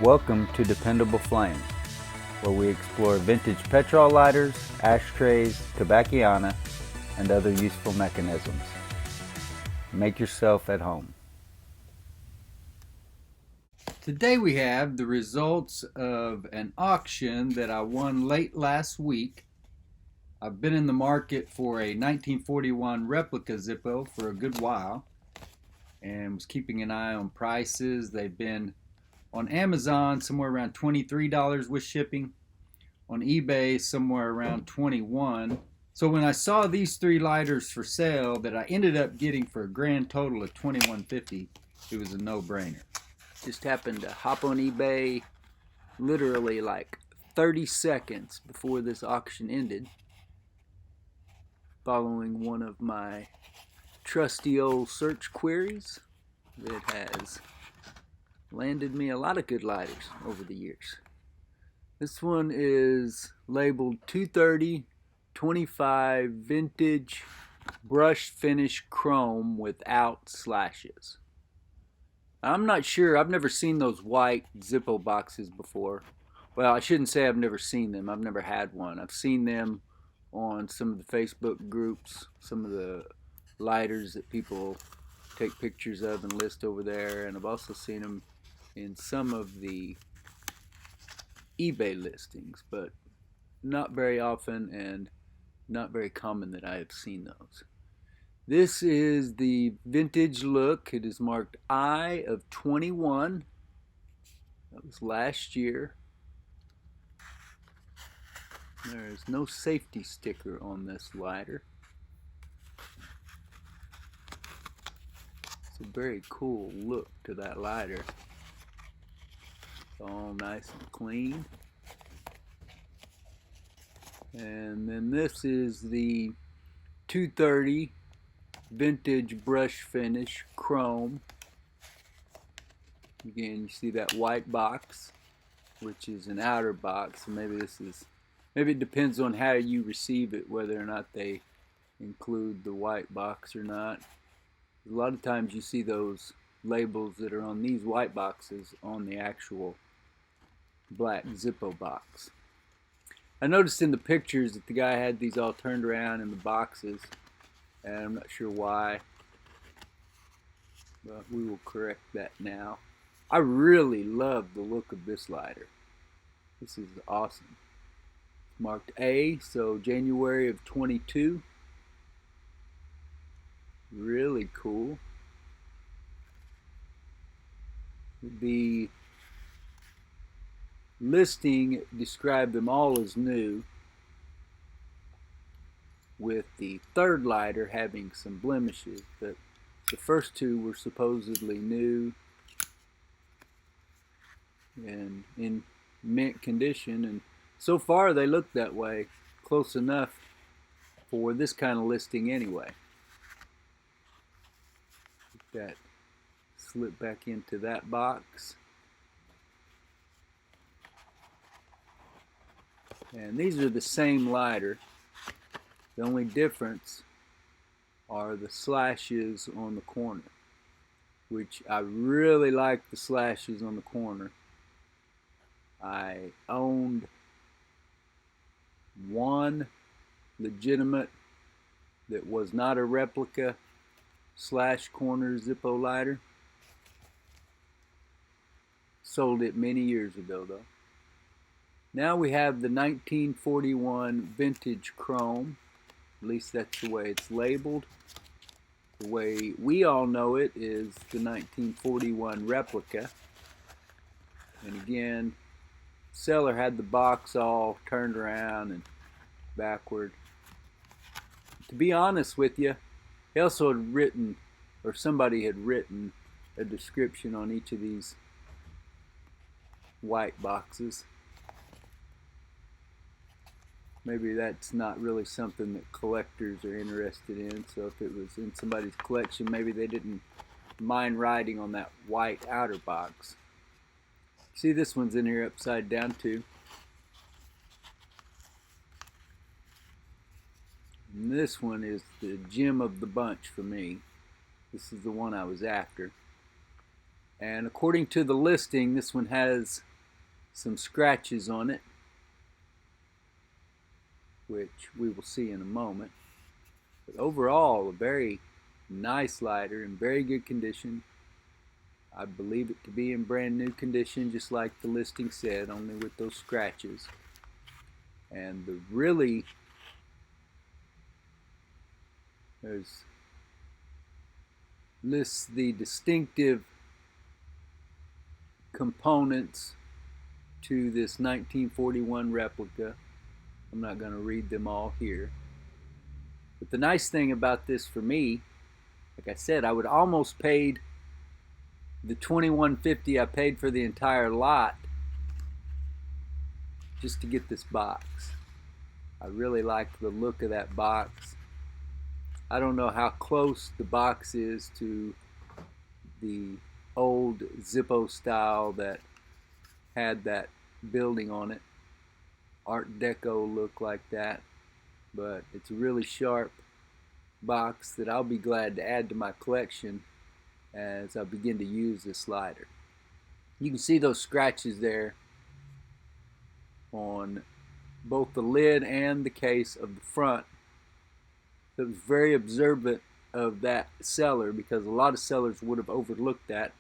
Welcome to Dependable Flame, where we explore vintage petrol lighters, ashtrays, tobacciana, and other useful mechanisms. Make yourself at home. Today we have the results of an auction that I won late last week. I've been in the market for a 1941 replica Zippo for a good while and was keeping an eye on prices. They've been on Amazon somewhere around $23 with shipping, on eBay somewhere around $21. So when I saw these three lighters for sale that I ended up getting for a grand total of $21.50, it was a no-brainer. Just happened to hop on eBay literally like 30 seconds before this auction ended, following one of my trusty old search queries that has landed me a lot of good lighters over the years. This one is labeled 230 25 vintage brush finish chrome without slashes. I'm not sure, I've never seen those white Zippo boxes before. Well, I shouldn't say I've never seen them, I've never had one. I've seen them on some of the Facebook groups, some of the lighters that people take pictures of and list over there, and I've also seen them in some of the eBay listings, but not very often and not very common that I have seen those. This is the vintage look. It is marked I of 21. That was last year. There is no safety sticker on this lighter. It's a very cool look to that lighter. It's all nice and clean. And then this is the 230 vintage brush finish chrome. Again, you see that white box, which is an outer box. So maybe it depends on how you receive it, whether or not they include the white box or not. A lot of times you see those labels that are on these white boxes on the actual black Zippo box. I noticed in the pictures that the guy had these all turned around in the boxes, and I'm not sure why, but we will correct that now. I really love the look of this lighter. This is awesome. It's marked A, so January of 22. Really cool. The listing described them all as new, with the third lighter having some blemishes, but the first two were supposedly new and in mint condition, and so far they look that way, close enough for this kind of listing anyway. That slip back into that box. And these are the same lighter. The only difference are the slashes on the corner, which I really like the slashes on the corner. I owned one legitimate that was not a replica slash corner Zippo lighter. Sold it many years ago though. Now we have the 1941 vintage chrome. At least that's the way it's labeled. The way we all know it is the 1941 replica. And again, seller had the box all turned around and backward. To be honest with you, he also had written, or somebody had written, a description on each of these white boxes. Maybe that's not really something that collectors are interested in, so if it was in somebody's collection, maybe they didn't mind writing on that white outer box. See, this one's in here upside down too. And this one is the gem of the bunch for me. This is the one I was after. And according to the listing, this one has some scratches on it, which we will see in a moment. But overall, a very nice lighter in very good condition. I believe it to be in brand new condition, just like the listing said, only with those scratches. And the really, there's lists the distinctive components to this 1941 replica. I'm not going to read them all here. But the nice thing about this for me, like I said, I would almost paid the $21.50 I paid for the entire lot just to get this box. I really like the look of that box. I don't know how close the box is to the old Zippos style that had that building on it. Art Deco look like that, but it's a really sharp box that I'll be glad to add to my collection as I begin to use this lighter. You can see those scratches there on both the lid and the case of the front. It was very observant of that seller, because a lot of sellers would have overlooked that.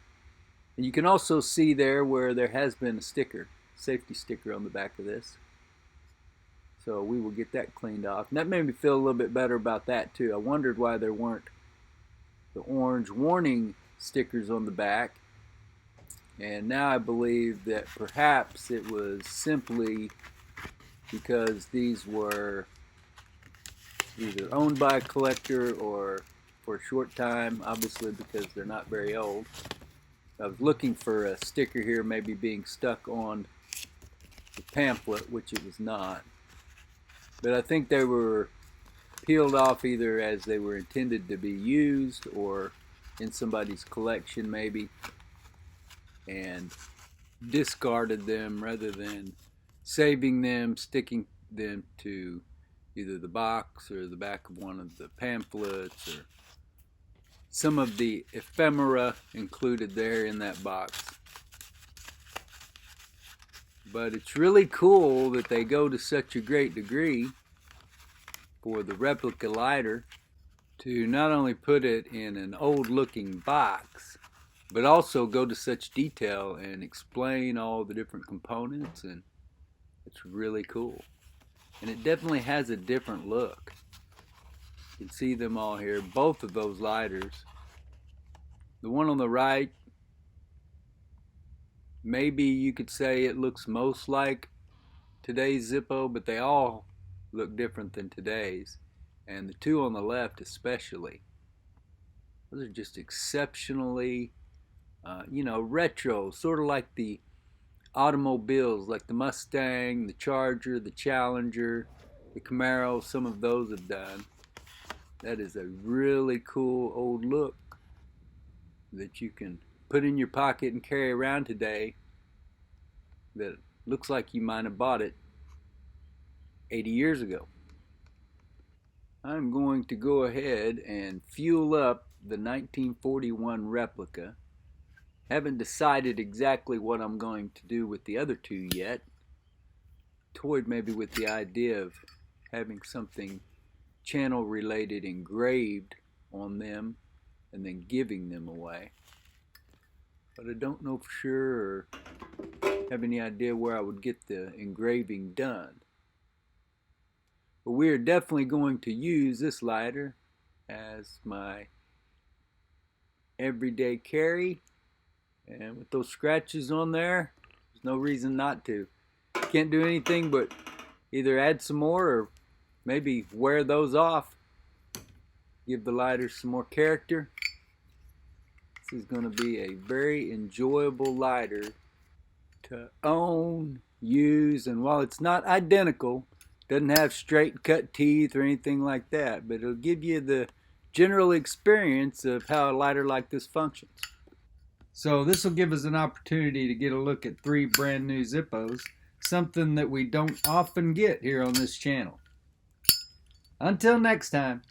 And you can also see there where there has been a sticker, safety sticker on the back of this. So we will get that cleaned off. And that made me feel a little bit better about that too. I wondered why there weren't the orange warning stickers on the back. And now I believe that perhaps it was simply because these were either owned by a collector or for a short time, obviously because they're not very old. I was looking for a sticker here maybe being stuck on the pamphlet, which it was not. But I think they were peeled off either as they were intended to be used or in somebody's collection maybe, and discarded them rather than saving them, sticking them to either the box or the back of one of the pamphlets or some of the ephemera included there in that box. But it's really cool that they go to such a great degree for the replica lighter to not only put it in an old looking box, but also go to such detail and explain all the different components, and it's really cool. And it definitely has a different look. You can see them all here, both of those lighters. The one on the right, maybe you could say it looks most like today's Zippo, but they all look different than today's. And the two on the left especially. Those are just exceptionally, retro, sort of like the automobiles, like the Mustang, the Charger, the Challenger, the Camaro, some of those have done. That is a really cool old look that you can put in your pocket and carry around today that looks like you might have bought it 80 years ago. I'm going to go ahead and fuel up the 1941 replica. Haven't decided exactly what I'm going to do with the other two yet. Toyed maybe with the idea of having something channel related engraved on them and then giving them away. But I don't know for sure or have any idea where I would get the engraving done. But we are definitely going to use this lighter as my everyday carry. And with those scratches on there, there's no reason not to. Can't do anything but either add some more or maybe wear those off. Give the lighter some more character. This is going to be a very enjoyable lighter to own, use, and while it's not identical, doesn't have straight cut teeth or anything like that, but it'll give you the general experience of how a lighter like this functions. So this will give us an opportunity to get a look at 3 brand new Zippos, something that we don't often get here on this channel. Until next time.